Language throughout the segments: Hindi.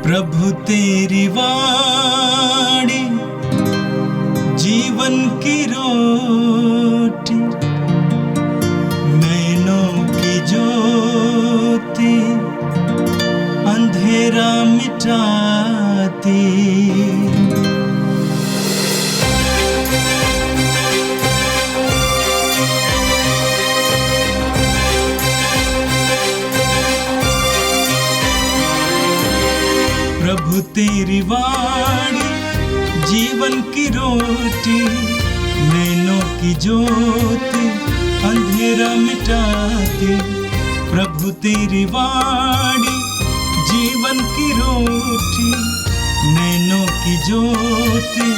प्रभु तेरी वाणी जीवन की रोटी, नैनों की ज्योति अंधेरा मिटाती। प्रभु तेरी वाणी जीवन की रोटी, नैनों की ज्योति अंधेरा मिटाती। प्रभु तेरी वाणी जीवन की रोटी, नैनों की ज्योति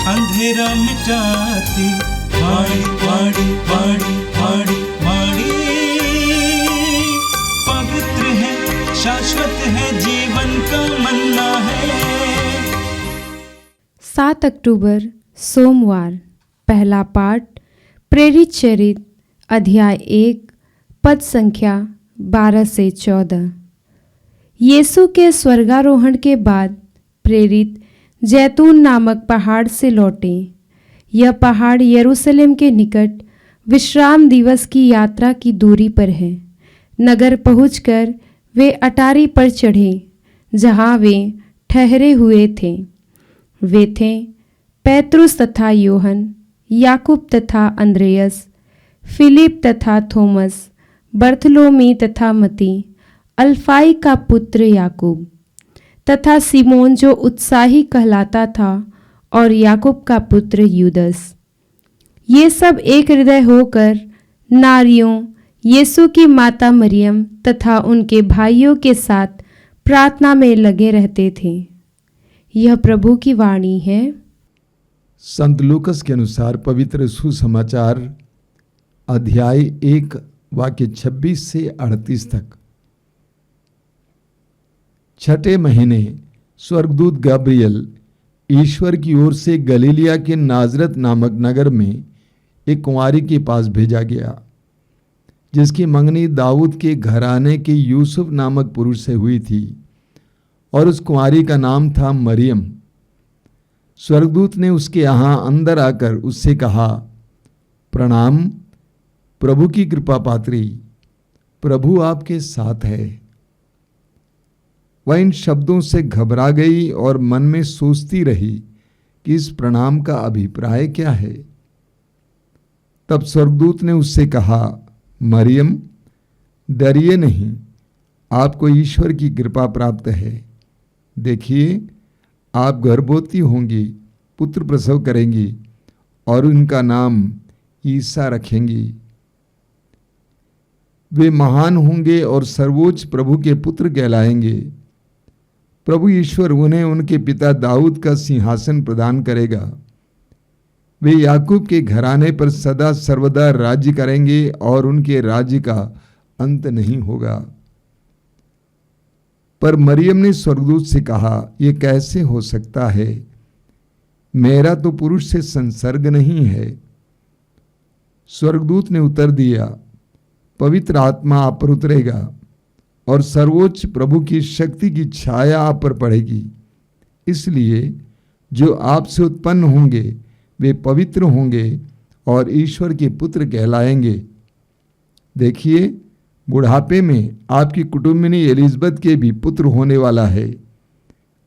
अंधेरा मिटाती। वाणी वाणी वाणी वाणी वाणी पवित्र है, शाश्वत है, जीवन का मन्ना है। 7 अक्टूबर सोमवार। पहला पाठ प्रेरित चरित अध्याय 1 पद संख्या 12 से 14। यीशु के स्वर्गारोहण के बाद प्रेरित जैतून नामक पहाड़ से लौटे। यह पहाड़ यरूशलेम के निकट विश्राम दिवस की यात्रा की दूरी पर है। नगर पहुंचकर वे अटारी पर चढ़े जहाँ वे ठहरे हुए थे। वे थे पैतरुस तथा योहन, याकूब तथा अंद्रयस, फिलिप तथा थोमस, बर्थलोमी तथा मती, अल्फाई का पुत्र याकूब तथा सिमोन जो उत्साही कहलाता था, और याकूब का पुत्र यूदस। ये सब एक हृदय होकर नारियों, यीशु की माता मरियम तथा उनके भाइयों के साथ प्रार्थना में लगे रहते थे। यह प्रभु की वाणी है। संत लूकस के अनुसार पवित्र सुसमाचार अध्याय 1 वाक्य 26 से 38 तक। छठे महीने स्वर्गदूत गब्रियल ईश्वर की ओर से गलीलिया के नाजरत नामक नगर में एक कुंवारी के पास भेजा गया, जिसकी मंगनी दाऊद के घराने के यूसुफ नामक पुरुष से हुई थी, और उस कुंवारी का नाम था मरियम। स्वर्गदूत ने उसके यहाँ अंदर आकर उससे कहा, प्रणाम प्रभु की कृपा पात्री, प्रभु आपके साथ है। वह इन शब्दों से घबरा गई और मन में सोचती रही कि इस प्रणाम का अभिप्राय क्या है। तब स्वर्गदूत ने उससे कहा, मरियम डरिए नहीं, आपको ईश्वर की कृपा प्राप्त है। देखिए, आप गर्भवती होंगी, पुत्र प्रसव करेंगी और उनका नाम ईसा रखेंगी। वे महान होंगे और सर्वोच्च प्रभु के पुत्र कहलाएंगे। प्रभु ईश्वर उन्हें उनके पिता दाऊद का सिंहासन प्रदान करेगा। वे याकूब के घराने पर सदा सर्वदा राज्य करेंगे और उनके राज्य का अंत नहीं होगा। पर मरियम ने स्वर्गदूत से कहा, यह कैसे हो सकता है? मेरा तो पुरुष से संसर्ग नहीं है। स्वर्गदूत ने उत्तर दिया, पवित्र आत्मा आप पर उतरेगा और सर्वोच्च प्रभु की शक्ति की छाया आप पर पड़ेगी। इसलिए जो आपसे उत्पन्न होंगे वे पवित्र होंगे और ईश्वर के पुत्र कहलाएंगे। देखिए, बुढ़ापे में आपकी कुटुंबिनी एलिजबेथ के भी पुत्र होने वाला है।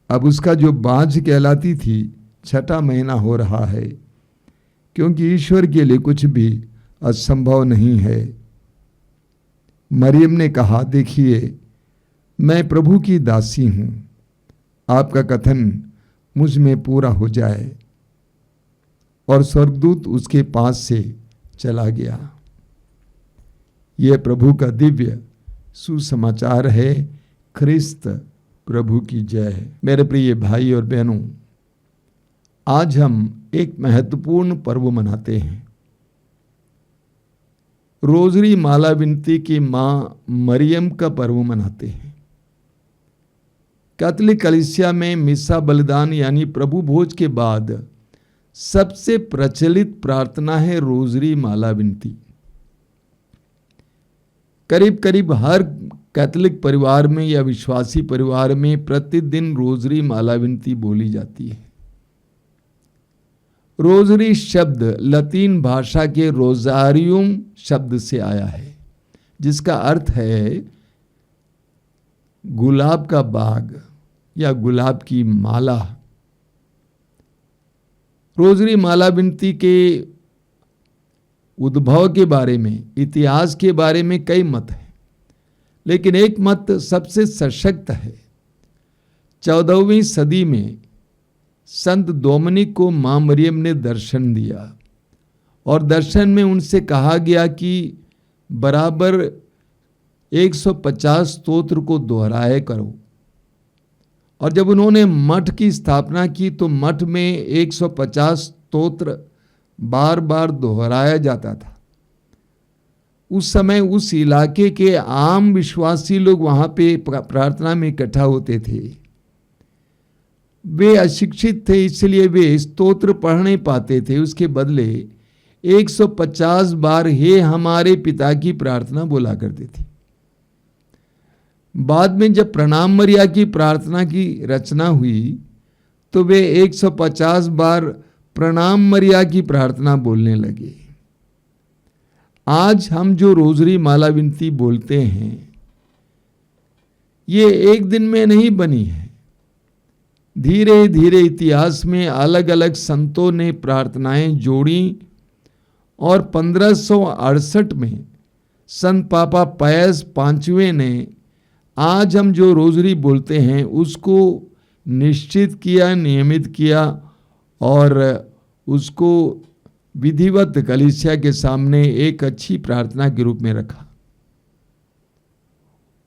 अब उसका जो बाँझ कहलाती थी 6ठा महीना हो रहा है, क्योंकि ईश्वर के लिए कुछ भी असंभव नहीं है। मरियम ने कहा, देखिए, मैं प्रभु की दासी हूँ, आपका कथन मुझ में पूरा हो जाए। और स्वर्गदूत उसके पास से चला गया। यह प्रभु का दिव्य सुसमाचार है। ख्रिस्त प्रभु की जय। मेरे प्रिय भाई और बहनों, आज हम एक महत्वपूर्ण पर्व मनाते हैं। रोजरी माला विनती की मां मरियम का पर्व मनाते हैं। कैथोलिक कलीसिया में मिसा बलिदान यानी प्रभु भोज के बाद सबसे प्रचलित प्रार्थना है रोजरी माला विनती। करीब करीब हर कैथोलिक परिवार में या विश्वासी परिवार में प्रतिदिन रोजरी माला विनती बोली जाती है। रोजरी शब्द लतीन भाषा के रोजारियम शब्द से आया है, जिसका अर्थ है गुलाब का बाग या गुलाब की माला। रोजरी माला विनती के उद्भव के बारे में, इतिहास के बारे में कई मत हैं, लेकिन एक मत सबसे सशक्त है। 14वीं सदी में संत डोमिनिक को मां मरियम ने दर्शन दिया और दर्शन में उनसे कहा गया कि बराबर 150 स्तोत्र को दोहराया करो। और जब उन्होंने मठ की स्थापना की तो मठ में 150 स्तोत्र बार बार दोहराया जाता था। उस समय उस इलाके के आम विश्वासी लोग वहां पे प्रार्थना में इकट्ठा होते थे। वे अशिक्षित थे, इसलिए वे स्तोत्र पढ़ नहीं पाते थे। उसके बदले 150 बार हे हमारे पिता की प्रार्थना बोला करते थे। बाद में जब प्रणाम मरिया की प्रार्थना की रचना हुई तो वे 150 बार प्रणाम मरिया की प्रार्थना बोलने लगे। आज हम जो रोजरी माला विनती बोलते हैं, ये एक दिन में नहीं बनी है। धीरे धीरे इतिहास में अलग अलग संतों ने प्रार्थनाएं जोड़ी और 1568 में संत पापा पायस पांचवें ने आज हम जो रोजरी बोलते हैं उसको निश्चित किया, नियमित किया और उसको विधिवत कलीसिया के सामने एक अच्छी प्रार्थना के रूप में रखा।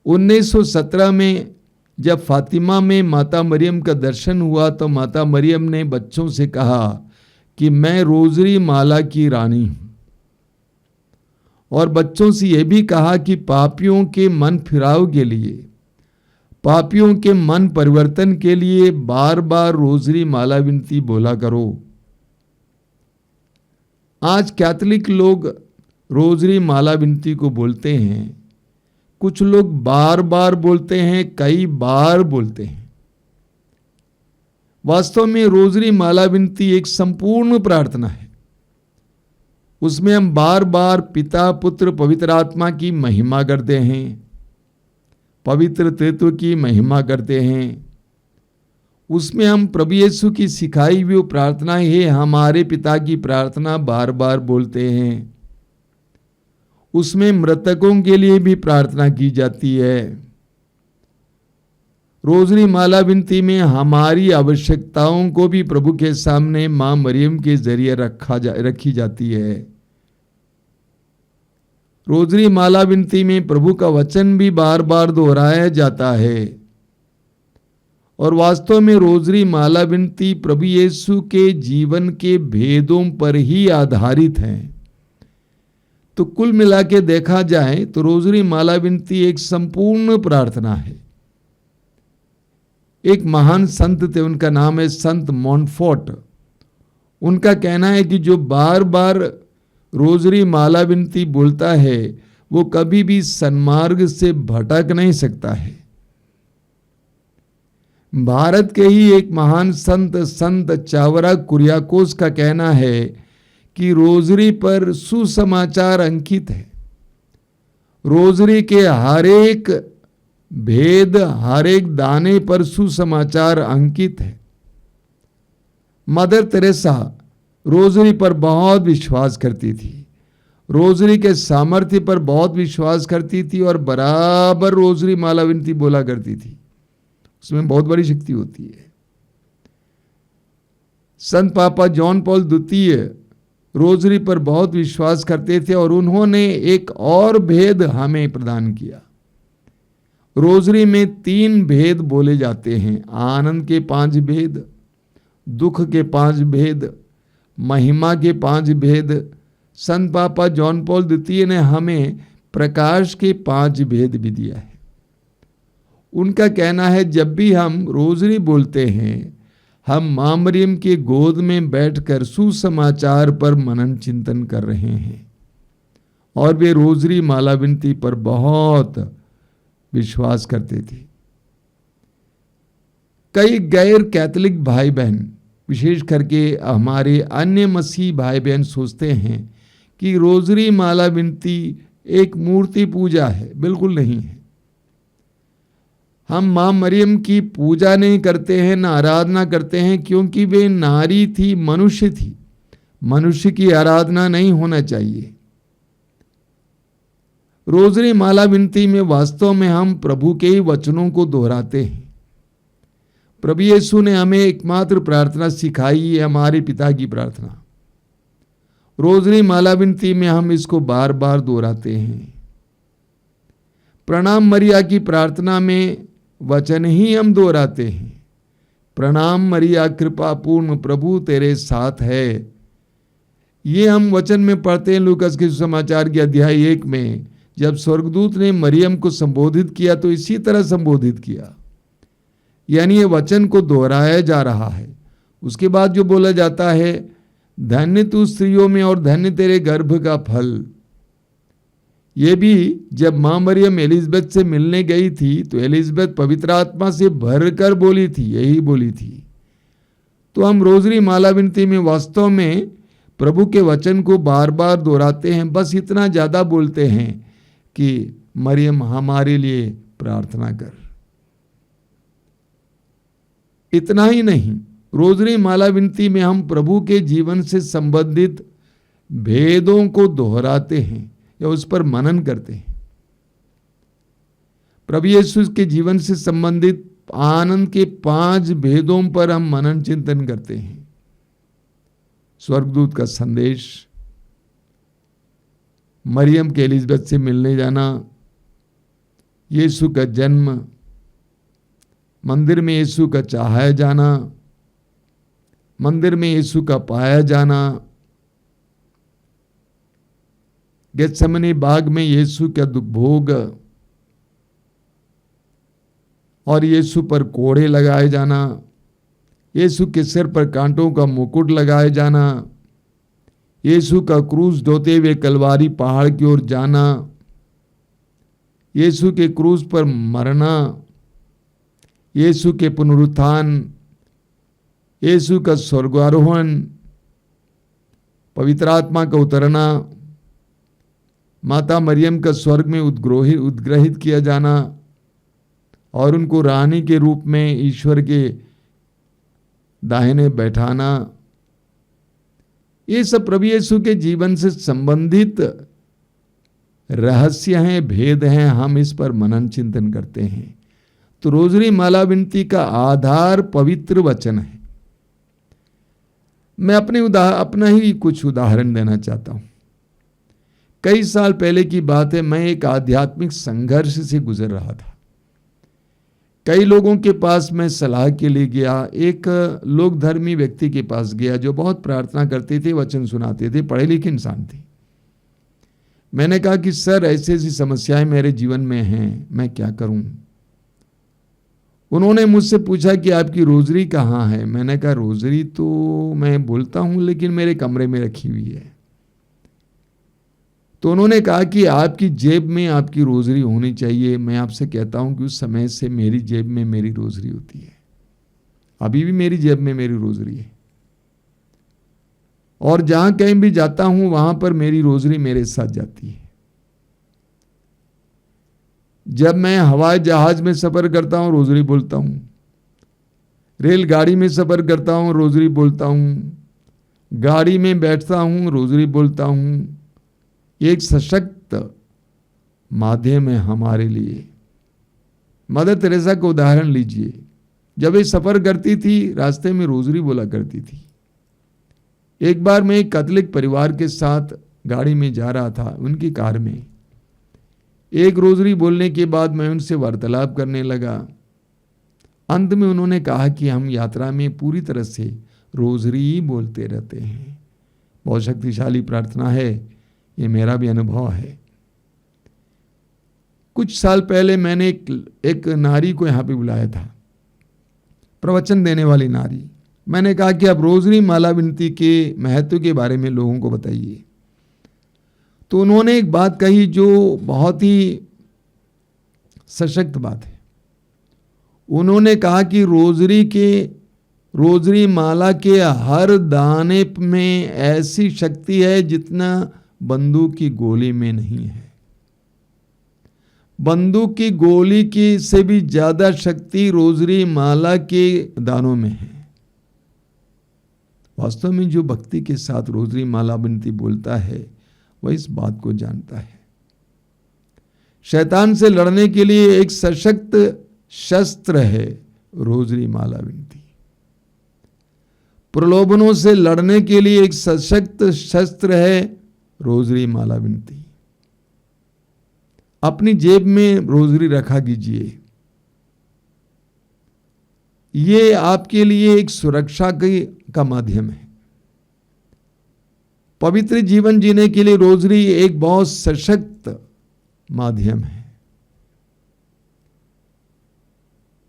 1917 में जब फातिमा में माता मरियम का दर्शन हुआ तो माता मरियम ने बच्चों से कहा कि मैं रोजरी माला की रानी हूं, और बच्चों से यह भी कहा कि पापियों के मन फिराव के लिए, पापियों के मन परिवर्तन के लिए बार बार रोजरी माला विनती बोला करो। आज कैथोलिक लोग रोजरी माला विनती को बोलते हैं। कुछ लोग बार बार बोलते हैं, कई बार बोलते हैं। वास्तव में रोजरी माला विनती एक संपूर्ण प्रार्थना है। उसमें हम बार बार पिता, पुत्र, पवित्र आत्मा की महिमा करते हैं, पवित्र तत्व की महिमा करते हैं। उसमें हम प्रभु यीशु की सिखाई हुई प्रार्थना है हमारे पिता की प्रार्थना बार बार बोलते हैं। उसमें मृतकों के लिए भी प्रार्थना की जाती है। रोजरी माला विनती में हमारी आवश्यकताओं को भी प्रभु के सामने मां मरियम के जरिए रखी जाती है। रोजरी माला विनती में प्रभु का वचन भी बार बार दोहराया जाता है। और वास्तव में रोजरी माला विनती प्रभु यीशु के जीवन के भेदों पर ही आधारित है। तो कुल मिला के देखा जाए तो रोजरी माला विनती एक संपूर्ण प्रार्थना है। एक महान संत थे, उनका नाम है संत मोंटफोर्ट। उनका कहना है कि जो बार बार रोजरी माला विनती बोलता है वो कभी भी सन्मार्ग से भटक नहीं सकता है। भारत के ही एक महान संत चावरा कुरियाकोस का कहना है कि रोजरी पर सुसमाचार अंकित है। रोजरी के हर एक भेद, हर एक दाने पर सुसमाचार अंकित है। मदर तेरेसा रोजरी पर बहुत विश्वास करती थी, रोजरी के सामर्थ्य पर बहुत विश्वास करती थी और बराबर रोजरी माला विनती बोला करती थी। उसमें बहुत बड़ी शक्ति होती है। संत पापा जॉन पॉल द्वितीय रोजरी पर बहुत विश्वास करते थे और उन्होंने एक और भेद हमें प्रदान किया। रोजरी में 3 भेद बोले जाते हैं, आनंद के 5 भेद, दुख के 5 भेद, महिमा के 5 भेद। संत पापा जॉन पॉल द्वितीय ने हमें प्रकाश के 5 भेद भी दिया है। उनका कहना है जब भी हम रोजरी बोलते हैं हम मां मरियम के गोद में बैठकर सुसमाचार पर मनन चिंतन कर रहे हैं और वे रोजरी माला विनती पर बहुत विश्वास करते थे। कई गैर कैथोलिक भाई बहन, विशेष करके हमारे अन्य मसीह भाई बहन सोचते हैं कि रोजरी माला विनती एक मूर्ति पूजा है। बिल्कुल नहीं है। हम मां मरियम की पूजा नहीं करते हैं, ना आराधना करते हैं, क्योंकि वे नारी थी, मनुष्य थी। मनुष्य की आराधना नहीं होना चाहिए। रोजरी माला विनती में वास्तव में हम प्रभु के ही वचनों को दोहराते हैं। प्रभु यीशु ने हमें एकमात्र प्रार्थना सिखाई है, हमारे पिता की प्रार्थना। रोजरी माला विनती में हम इसको बार बार दोहराते हैं। प्रणाम मरिया की प्रार्थना में वचन ही हम दोहराते हैं। प्रणाम मरिया कृपा पूर्ण प्रभु तेरे साथ है। ये हम वचन में पढ़ते हैं लूकास के सुसमाचार के अध्याय 1 में। जब स्वर्गदूत ने मरियम को संबोधित किया तो इसी तरह संबोधित किया, यानी ये वचन को दोहराया जा रहा है। उसके बाद जो बोला जाता है, धन्य तू स्त्रियों में और धन्य तेरे गर्भ का फल। ये भी जब मां मरियम एलिजबेथ से मिलने गई थी तो एलिजबेथ पवित्र आत्मा से भरकर बोली थी, यही बोली थी। तो हम रोजरी माला विनती में वास्तव में प्रभु के वचन को बार बार दोहराते हैं। बस इतना ज्यादा बोलते हैं कि मरियम हमारे लिए प्रार्थना कर। इतना ही नहीं, रोजरी माला विनती में हम प्रभु के जीवन से संबंधित भेदों को दोहराते हैं या उस पर मनन करते हैं। प्रभु यीशु के जीवन से संबंधित आनंद के 5 भेदों पर हम मनन चिंतन करते हैं। स्वर्गदूत का संदेश, मरियम के एलिजबेथ से मिलने जाना, यीशु का जन्म, मंदिर में यीशु का चाहा जाना, मंदिर में यीशु का पाया जाना, गेत्सेमनी बाग में यीशु का दुख भोग और यीशु पर कोड़े लगाए जाना, यीशु के सिर पर कांटों का मुकुट लगाए जाना, यीशु का क्रूस ढोते हुए कलवारी पहाड़ की ओर जाना, यीशु के क्रूस पर मरना, यीशु के पुनरुत्थान, यीशु का स्वर्गारोहण, पवित्र आत्मा का उतरना, माता मरियम का स्वर्ग में उद्ग्रहित किया जाना और उनको रानी के रूप में ईश्वर के दाहिने बैठाना, ये सब प्रभु यीशु के जीवन से संबंधित रहस्य हैं, भेद हैं। हम इस पर मनन चिंतन करते हैं। तो रोजरी माला विनती का आधार पवित्र वचन है। मैं अपना ही कुछ उदाहरण देना चाहता हूं। कई साल पहले की बात है, मैं एक आध्यात्मिक संघर्ष से गुजर रहा था। कई लोगों के पास मैं सलाह के लिए गया। एक लोक धर्मी व्यक्ति के पास गया जो बहुत प्रार्थना करते थे, वचन सुनाते थे, पढ़े लिखे इंसान थे। मैंने कहा कि सर ऐसी ऐसी समस्याएं मेरे जीवन में हैं, मैं क्या करूं। उन्होंने मुझसे पूछा कि आपकी रोजरी कहाँ है। मैंने कहा रोजरी तो मैं बोलता हूं लेकिन मेरे कमरे में रखी हुई है। तो उन्होंने कहा कि आपकी जेब में आपकी रोजरी होनी चाहिए। मैं आपसे कहता हूं कि उस समय से मेरी जेब में मेरी रोजरी होती है। अभी भी मेरी जेब में मेरी रोजरी है और जहां कहीं भी जाता हूं वहां पर मेरी रोजरी मेरे साथ जाती है। जब मैं हवाई जहाज में सफर करता हूं रोजरी बोलता हूं, रेलगाड़ी में सफर करता हूं रोजरी बोलता हूं, गाड़ी में बैठता हूं रोजरी बोलता हूं। एक सशक्त माध्यम है हमारे लिए। मदर तेरेसा का उदाहरण लीजिए। जब ये सफर करती थी रास्ते में रोजरी बोला करती थी। एक बार मैं एक कैथोलिक परिवार के साथ गाड़ी में जा रहा था, उनकी कार में। एक रोजरी बोलने के बाद मैं उनसे वार्तालाप करने लगा। अंत में उन्होंने कहा कि हम यात्रा में पूरी तरह से रोजरी ही बोलते रहते हैं। बहुत शक्तिशाली प्रार्थना है, ये मेरा भी अनुभव है। कुछ साल पहले मैंने एक नारी को यहाँ पे बुलाया था, प्रवचन देने वाली नारी। मैंने कहा कि आप रोजरी माला विनती के महत्व के बारे में लोगों को बताइए। तो उन्होंने एक बात कही जो बहुत ही सशक्त बात है। उन्होंने कहा कि रोजरी माला के हर दाने में ऐसी शक्ति है जितना बंदूक की गोली में नहीं है। बंदूक की गोली की से भी ज्यादा शक्ति रोजरी माला के दानों में है। वास्तव में जो भक्ति के साथ रोजरी माला विनती बोलता है वह इस बात को जानता है। शैतान से लड़ने के लिए एक सशक्त शस्त्र है रोजरी माला विनती। प्रलोभनों से लड़ने के लिए एक सशक्त शस्त्र है रोजरी माला विनती। अपनी जेब में रोजरी रखा कीजिए। ये आपके लिए एक सुरक्षा का माध्यम है। पवित्र जीवन जीने के लिए रोजरी एक बहुत सशक्त माध्यम है।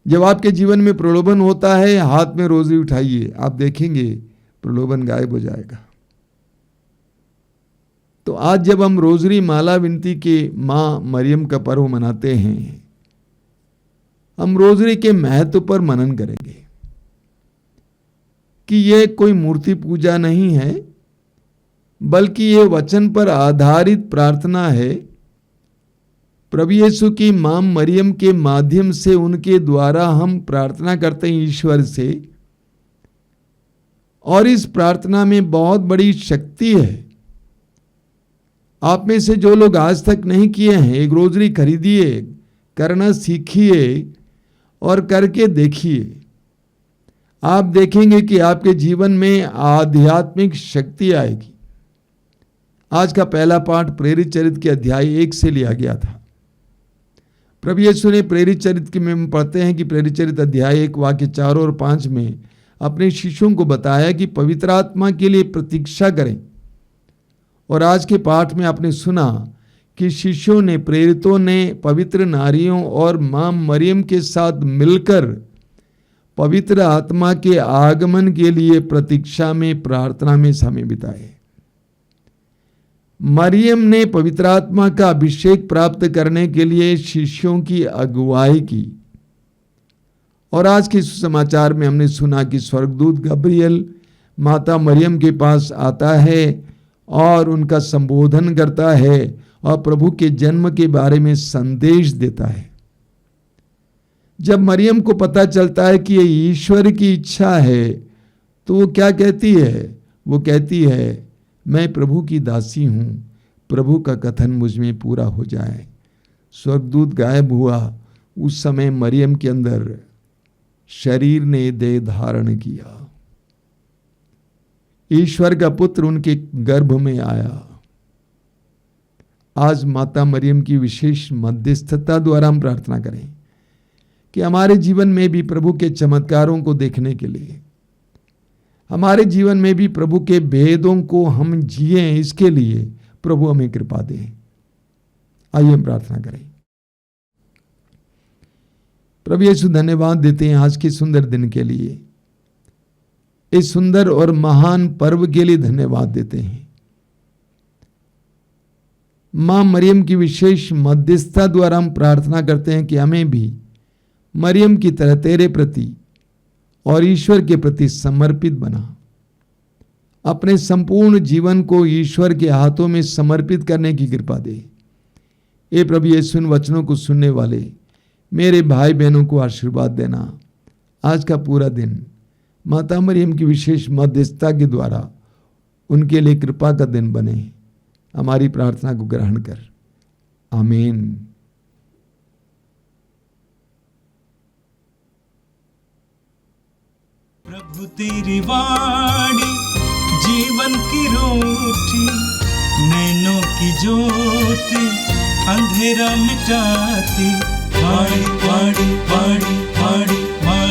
जब आपके जीवन में प्रलोभन होता है, हाथ में रोजरी उठाइए, आप देखेंगे प्रलोभन गायब हो जाएगा। तो आज जब हम रोजरी माला विनती के मां मरियम का पर्व मनाते हैं, हम रोजरी के महत्व पर मनन करेंगे कि यह कोई मूर्ति पूजा नहीं है, बल्कि यह वचन पर आधारित प्रार्थना है। प्रभु यीशु की मां मरियम के माध्यम से, उनके द्वारा हम प्रार्थना करते हैं ईश्वर से, और इस प्रार्थना में बहुत बड़ी शक्ति है। आप में से जो लोग आज तक नहीं किए हैं, एक रोजरी खरीदिए, करना सीखिए और करके देखिए। आप देखेंगे कि आपके जीवन में आध्यात्मिक शक्ति आएगी। आज का पहला पाठ प्रेरित चरित्र के अध्याय 1 से लिया गया था। प्रभु यीशु ने प्रेरित चरित्र में पढ़ते हैं कि प्रेरित चरित्र अध्याय 1 वाक्य 4 और 5 में अपने शिष्यों को बताया कि पवित्र आत्मा के लिए प्रतीक्षा करें। और आज के पाठ में आपने सुना कि शिष्यों ने, प्रेरितों ने पवित्र नारियों और मां मरियम के साथ मिलकर पवित्र आत्मा के आगमन के लिए प्रतीक्षा में, प्रार्थना में समय बिताए। मरियम ने पवित्र आत्मा का अभिषेक प्राप्त करने के लिए शिष्यों की अगुवाई की। और आज के सुसमाचार में हमने सुना कि स्वर्गदूत गब्रियल माता मरियम के पास आता है और उनका संबोधन करता है और प्रभु के जन्म के बारे में संदेश देता है। जब मरियम को पता चलता है कि ये ईश्वर की इच्छा है, तो वो क्या कहती है? वो कहती है, मैं प्रभु की दासी हूं, प्रभु का कथन मुझ में पूरा हो जाए। स्वर्गदूत गायब हुआ। उस समय मरियम के अंदर शरीर ने देह धारण किया। ईश्वर का पुत्र उनके गर्भ में आया। आज माता मरियम की विशेष मध्यस्थता द्वारा हम प्रार्थना करें कि हमारे जीवन में भी प्रभु के चमत्कारों को देखने के लिए, हमारे जीवन में भी प्रभु के भेदों को हम जिए, इसके लिए प्रभु हमें कृपा दे। आइए हम प्रार्थना करें। प्रभु यीशु, धन्यवाद देते हैं आज के सुंदर दिन के लिए, इस सुंदर और महान पर्व के लिए धन्यवाद देते हैं। मां मरियम की विशेष मध्यस्थता द्वारा हम प्रार्थना करते हैं कि हमें भी मरियम की तरह तेरे प्रति और ईश्वर के प्रति समर्पित बना। अपने संपूर्ण जीवन को ईश्वर के हाथों में समर्पित करने की कृपा दे। ए प्रभु यीशु, इन वचनों को सुनने वाले मेरे भाई बहनों को आशीर्वाद देना। आज का पूरा दिन माता मरियम की विशेष मध्यस्थता के द्वारा उनके लिए कृपा का दिन बने। हमारी प्रार्थना को ग्रहण कर। आमीन। प्रभु तेरी वाणी जीवन की रोटी, नैनों की ज्योति अंधेरा मिटाती। वाणी वाणी वाणी वाणी वाणी